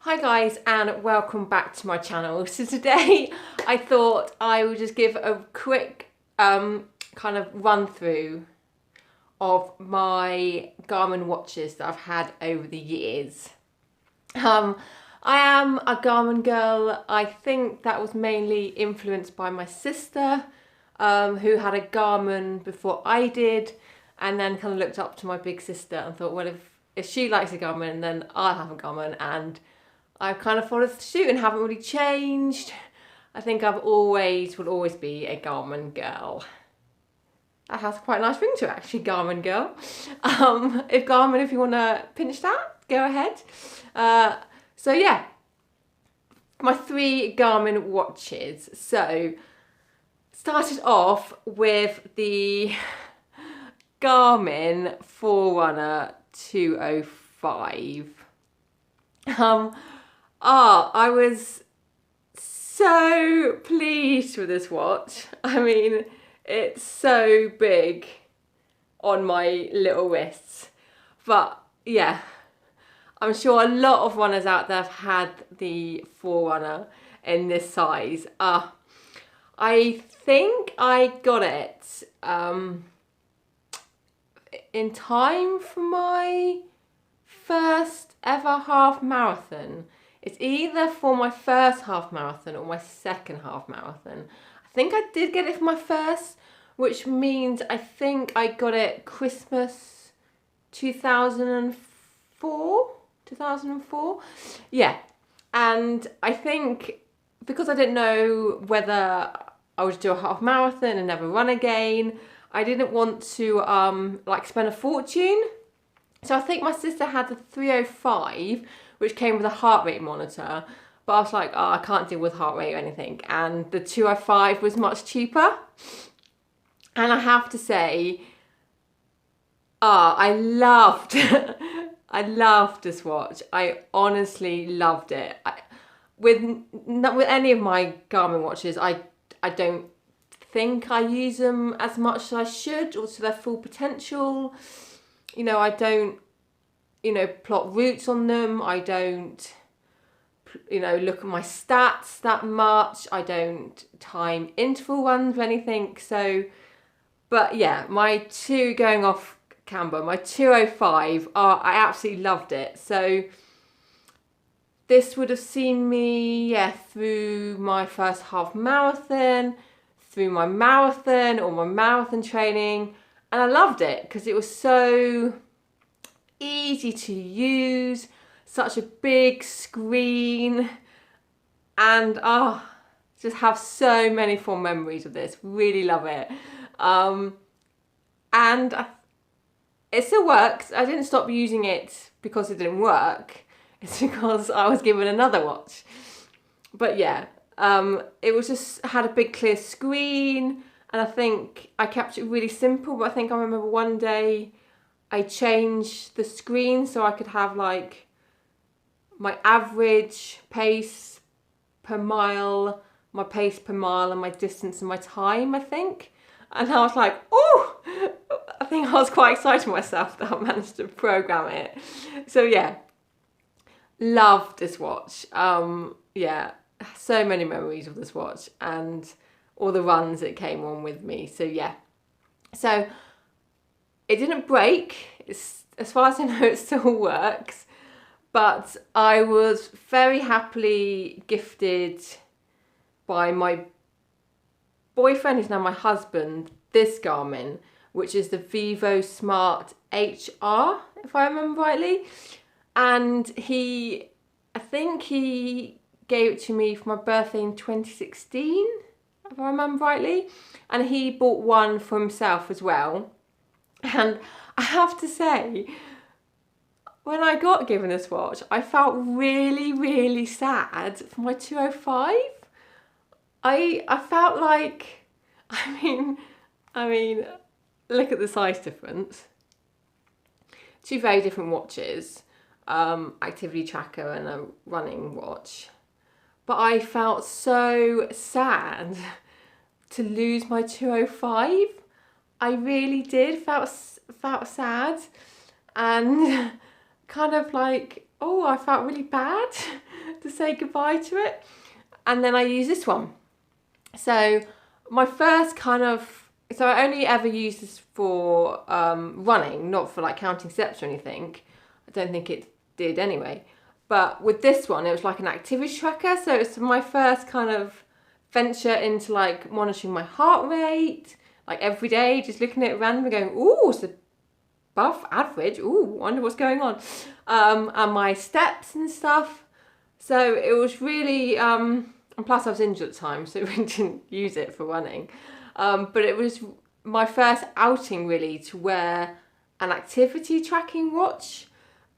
Hi guys, and welcome back to my channel. So today I thought I would just give a quick kind of run through of my Garmin watches that I've had over the years. I am a Garmin girl. I think that was mainly influenced by my sister, who had a Garmin before I did, and then kind of looked up to my big sister and thought, well, if she likes a Garmin, then I'll have a Garmin, and I've kind of followed suit and haven't really changed. I think will always be a Garmin girl. That has quite a nice ring to it, actually, Garmin girl. If you want to pinch that, go ahead. So yeah, my 3 Garmin watches. So started off with the Garmin Forerunner 205. I was so pleased with this watch. I mean, it's so big on my little wrists. But yeah, I'm sure a lot of runners out there have had the Forerunner in this size. I think I got it in time for my first ever half marathon. It's either for my first half marathon or my second half marathon. I think I did get it for my first, which means I think I got it Christmas 2004. Yeah. And I think because I didn't know whether I would do a half marathon and never run again, I didn't want to spend a fortune. So I think my sister had the 305, which came with a heart rate monitor, but I was like, oh, I can't deal with heart rate or anything. And the 205 was much cheaper. And I have to say, I loved this watch. I honestly loved it. With any of my Garmin watches, I don't think I use them as much as I should or to their full potential. You know, I don't, plot routes on them. I don't, look at my stats that much. I don't time interval runs or anything. So, but yeah, my 205, I absolutely loved it. So this would have seen me, through my first half marathon, through my marathon or my marathon training. And I loved it because it was so easy to use, such a big screen, and just have so many fond memories of this. Really love it. It still works. I didn't stop using it because it didn't work. It's because I was given another watch. But yeah, it was just had a big clear screen. And I think I kept it really simple, but I think I remember one day I changed the screen so I could have like my average pace per mile, my pace per mile, and my distance and my time, I think. And I was like, oh, I think I was quite excited myself that I managed to program it. So yeah, loved this watch. Yeah, so many memories of this watch and all the runs it came on with me. So yeah, so it didn't break. As far as I know, it still works. But I was very happily gifted by my boyfriend, who's now my husband, this Garmin, which is the Vivo Smart HR, if I remember rightly. And I think he gave it to me for my birthday in 2016. If I remember rightly, and he bought one for himself as well. And I have to say, when I got given this watch, I felt really, really sad for my 205. I felt like, I mean, look at the size difference. 2 very different watches, activity tracker and a running watch. But I felt so sad to lose my 205. I really did, felt sad, and kind of like, I felt really bad. to say goodbye to it. And then I use this one. So my first so I only ever use this for running, not for like counting steps or anything. I don't think it did anyway. But with this one, it was like an activity tracker. So it's my first kind of venture into like monitoring my heart rate, like every day, just looking at it randomly going, ooh, it's above average. Ooh, wonder what's going on. And my steps and stuff. So it was really, and plus I was injured at the time, so we didn't use it for running. But it was my first outing really to wear an activity tracking watch.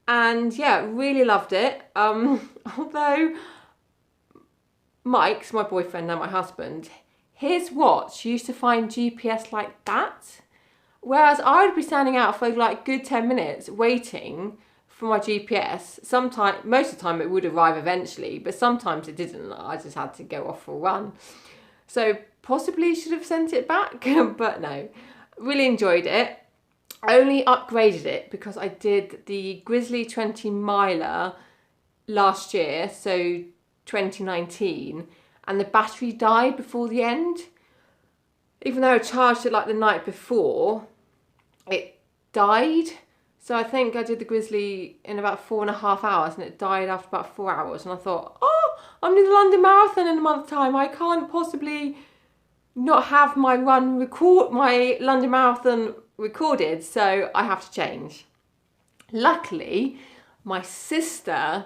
And yeah, really loved it. Although Mike's my boyfriend, now my husband, his watch used to find GPS like that. Whereas I would be standing out for like a good 10 minutes waiting for my GPS. Most of the time it would arrive eventually, but sometimes it didn't. I just had to go off for a run. So possibly should have sent it back, but no. Really enjoyed it. Only upgraded it because I did the Grizzly 20 miler last year, so 2019, and the battery died before the end. Even though I charged it like the night before, it died. So I think I did the Grizzly in about 4.5 hours and it died after about 4 hours. And I thought, oh, I'm in the London Marathon in a month's time. I can't possibly not have my London Marathon recorded, so I have to change. Luckily, my sister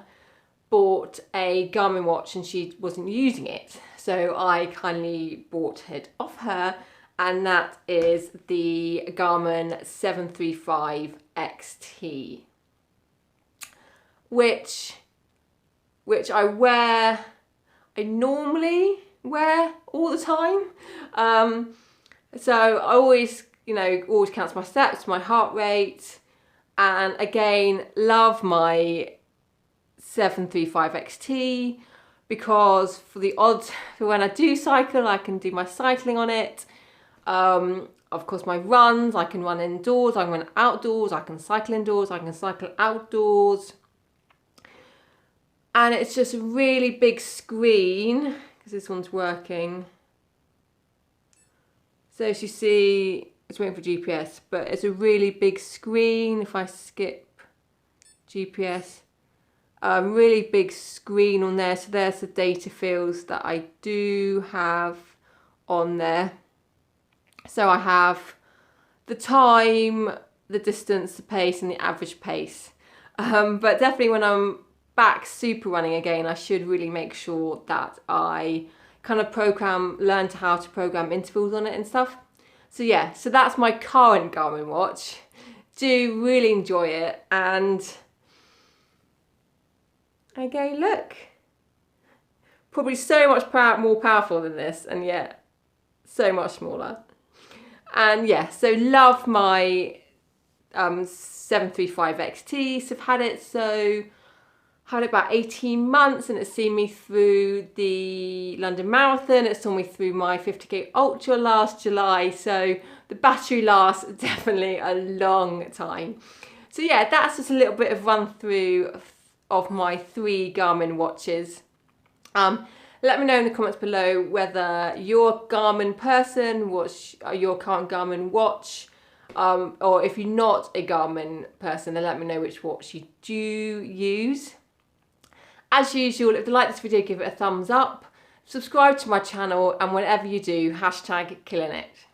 bought a Garmin watch and she wasn't using it. So I kindly bought it off her, and that is the Garmin 735 XT, which I normally wear all the time. So I always counts my steps, my heart rate, and again, love my 735 XT because for when I do cycle, I can do my cycling on it. Of course, my runs, I can run indoors, I can run outdoors, I can cycle indoors, I can cycle outdoors. And it's just a really big screen, because this one's working. So as you see, it's waiting for GPS, but it's a really big screen. If I skip GPS, really big screen on there. So there's the data fields that I do have on there. So I have the time, the distance, the pace, and the average pace. But definitely when I'm back super running again, I should really make sure that I kind of learn how to program intervals on it and stuff. So yeah, so that's my current Garmin watch. Do really enjoy it, and again, look, probably so much more powerful than this, and yet so much smaller. And yeah, so love my 735 XT. So I've had it about 18 months, and it's seen me through the London Marathon. It's seen me through my 50k Ultra last July. So the battery lasts definitely a long time. So yeah, that's just a little bit of run through of my 3 Garmin watches. Let me know in the comments below whether you're a Garmin person, what's your current Garmin watch, or if you're not a Garmin person, then let me know which watch you do use. As usual, if you like this video, give it a thumbs up, subscribe to my channel, and whenever you do, #KillingIt.